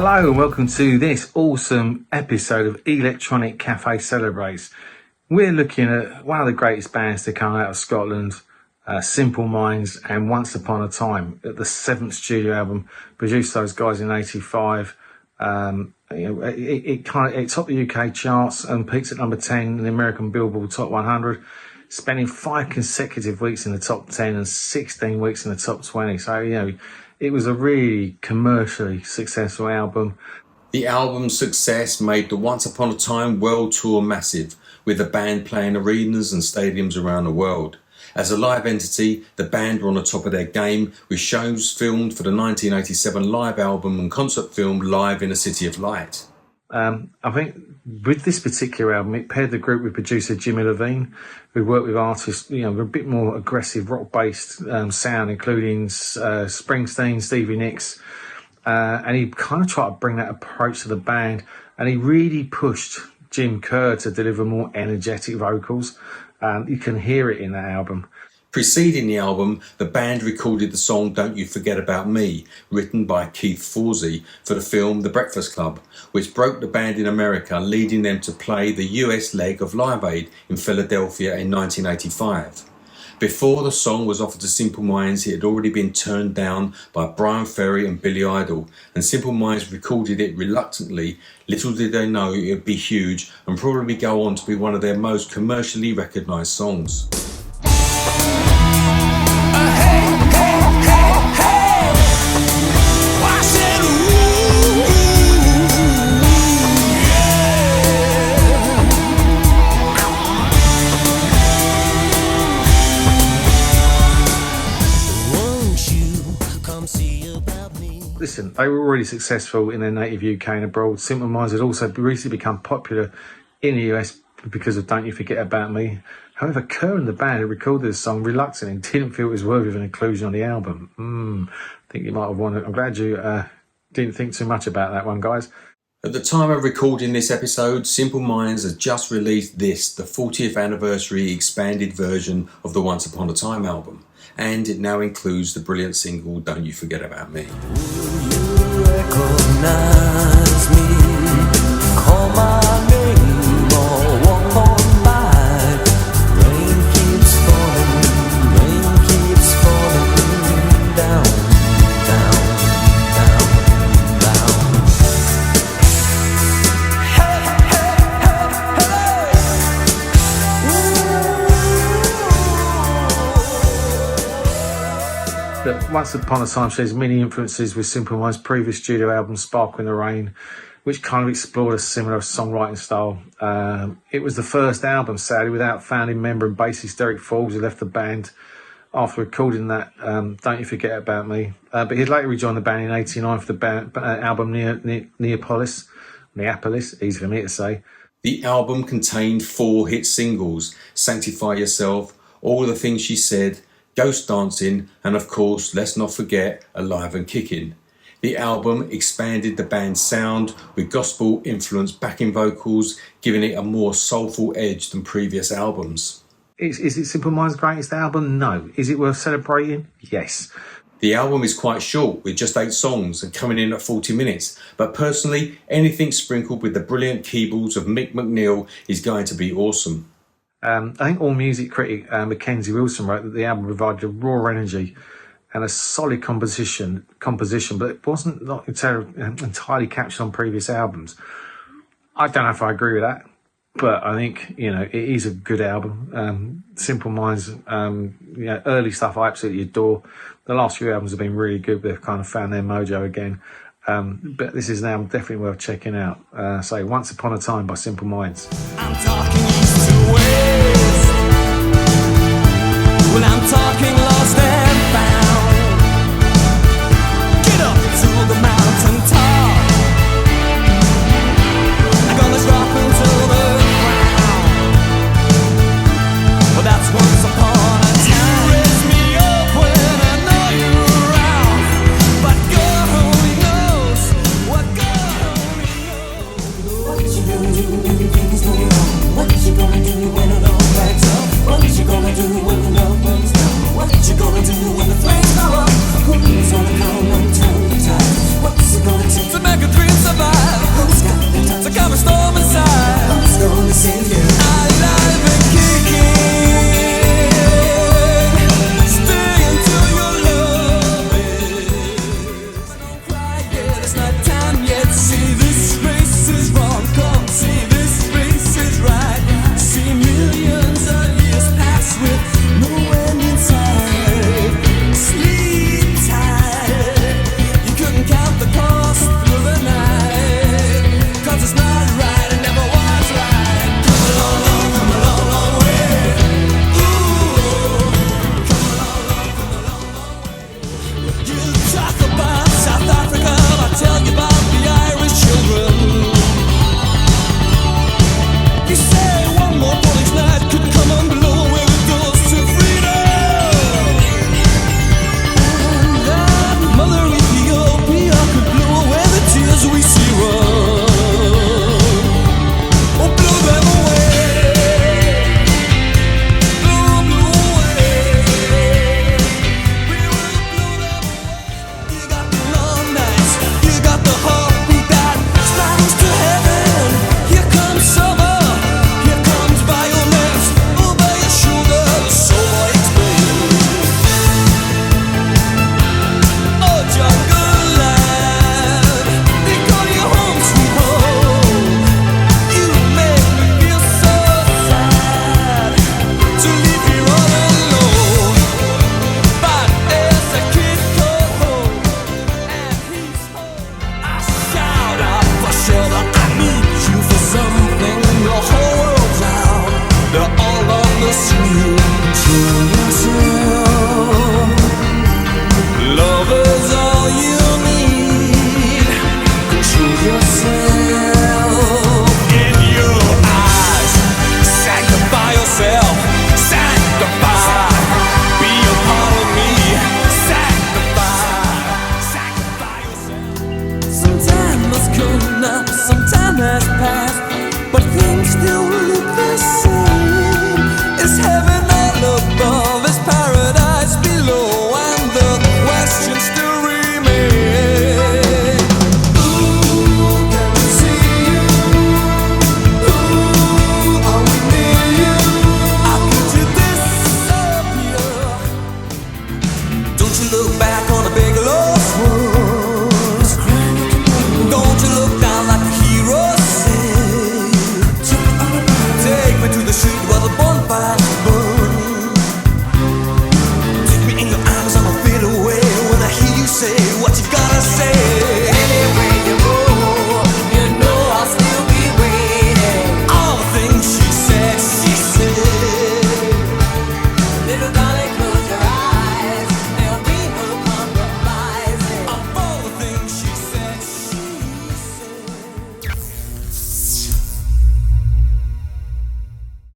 Hello and welcome to this awesome episode of Electronic Cafe Celebrates. We're looking at one of the greatest bands to come out of Scotland, Simple Minds and Once Upon a Time, at the 7th studio album, produced those guys in '85. It topped the UK charts and peaked at number 10 in the American Billboard Top 100, spending 5 consecutive weeks in the top 10 and 16 weeks in the top 20. So, it was a really commercially successful album. The album's success made the Once Upon a Time world tour massive, with the band playing arenas and stadiums around the world. As a live entity, the band were on the top of their game, with shows filmed for the 1987 live album and concert film Live in a City of Light. I think with this particular album, it paired the group with producer Jimmy Levine, who worked with artists, with a bit more aggressive rock-based sound, including Springsteen, Stevie Nicks, and he kind of tried to bring that approach to the band, and he really pushed Jim Kerr to deliver more energetic vocals. You can hear it in that album. Preceding the album, the band recorded the song Don't You Forget About Me, written by Keith Forsey for the film The Breakfast Club, which broke the band in America, leading them to play the US leg of Live Aid in Philadelphia in 1985. Before the song was offered to Simple Minds, it had already been turned down by Brian Ferry and Billy Idol, and Simple Minds recorded it reluctantly. Little did they know it would be huge and probably go on to be one of their most commercially recognised songs. Listen, they were already successful in their native UK and abroad. Simple Minds had also recently become popular in the US because of Don't You Forget About Me. However, Kerr and the band had recorded the song reluctantly and didn't feel it was worthy of an inclusion on the album. I think you might have wanted. I'm glad you didn't think too much about that one, guys. At the time of recording this episode, Simple Minds has just released the 40th anniversary expanded version of the Once Upon a Time album, and it now includes the brilliant single Don't You Forget About Me. Will you recognize me? Call my name or walk on by. Rain keeps falling down, down, down, down. Hey, hey, hey, hey. Look, Once Upon a Time shares many influences with Simple Minds' previous studio album Sparkle in the Rain, which kind of explored a similar songwriting style. It was the first album, sadly, without founding member and bassist Derek Forbes, who left the band after recording that Don't You Forget About Me. But he'd later rejoined the band in '89 for the album Neapolis, easy for me to say. The album contained 4 hit singles: Sanctify Yourself, All the Things She Said, Ghost Dancing, and of course, let's not forget, Alive and Kicking. The album expanded the band's sound with gospel-influenced backing vocals, giving it a more soulful edge than previous albums. Is it Simple Minds' greatest album? No. Is it worth celebrating? Yes. The album is quite short, with just 8 songs and coming in at 40 minutes, but personally, anything sprinkled with the brilliant keyboards of MacNeil is going to be awesome. I think AllMusic critic Mackenzie Wilson wrote that the album provided a raw energy and a solid composition, but it wasn't entirely captured on previous albums. I don't know if I agree with that, but I think it is a good album. Simple Minds, early stuff I absolutely adore. The last few albums have been really good. They've kind of found their mojo again. But this is now definitely worth checking out. So Once Upon a Time by Simple Minds. I'm talking east to west. Well, I'm talking